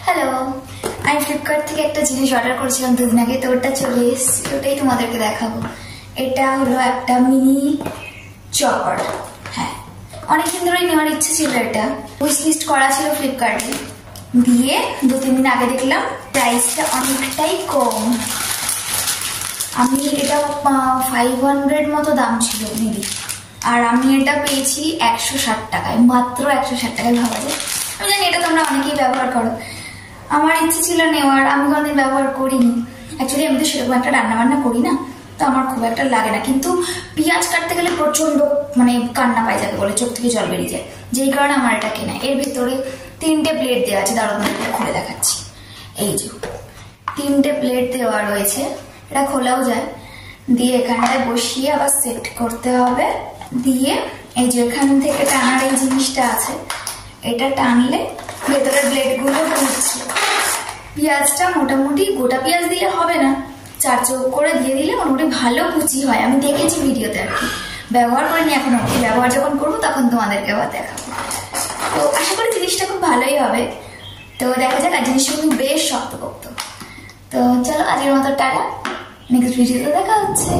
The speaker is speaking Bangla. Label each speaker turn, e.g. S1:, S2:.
S1: হ্যালো, আমি ফ্লিপকার্ট থেকে একটা জিনিস অর্ডার করেছিলাম দুদিন আগে, তো ওটা চলে এসেছে, ওটাই তোমাদেরকে দেখাবো। এটা হলো একটা মিনি চপার। হ্যাঁ, অনেকদিন ধরেই নেওয়ার ইচ্ছে ছিল, এটা উইশ লিস্ট করা ছিল ফ্লিপকার্টে, দিয়ে 2-3 দিন আগে দেখলাম প্রাইসটা অনেকটাই কম। আমি এটা 500 মতো দাম ছিল মেবি, আর আমি এটা পেয়েছি 160 টাকায়, মাত্র 160 টাকায়। ভাবা যায়, আমি জানি এটা তোমরা অনেকেই ব্যবহার করো, আমার ইচ্ছে ছিল নেওয়ার, আমি কোনোদিন ব্যবহার করিনি। অ্যাকচুয়ালি আমি তো সেরকম একটা রান্না বান্না করি না, তো আমার খুব একটা লাগে না, কিন্তু পেঁয়াজ কাটতে গেলে প্রচন্ড কান্না পাই যাকে বলে, চোখ থেকে জল বেরিয়ে যায়, যেই কারণে আমার এটা কেনা। এর ভিতরে 3টে প্লেট দেওয়া আছে, দাঁড়ানো খুলে দেখাচ্ছি। এই যে 3টে প্লেট দেওয়া রয়েছে, এটা খোলাও যায়, দিয়ে এখানটায় বসিয়ে আবার সেট করতে হবে। দিয়ে এই যে এখান থেকে টানার এই জিনিসটা আছে, এটা টানলে ভেতরের ব্লেড গুলো ঘুরছে। পেঁয়াজটা মোটামুটি গোটা পেঁয়াজ দিলে হবে না, 4 চৌক করে দিয়ে দিলে মোটামুটি ভালো কুচি হয়। আমি দেখেছি ভিডিওতে, আর কি ব্যবহার করিনি এখনো, ব্যবহার যখন করবো তখন তোমাদেরকে আবার দেখাবো। তো আশা করি জিনিসটা খুব ভালোই হবে। তো দেখা যাক, আর জিনিসটা কিন্তু বেশ শক্তপোক্ত। তো চলো, আজকের মতো টাটা, নেক্সট ভিডিওতে দেখা হচ্ছে।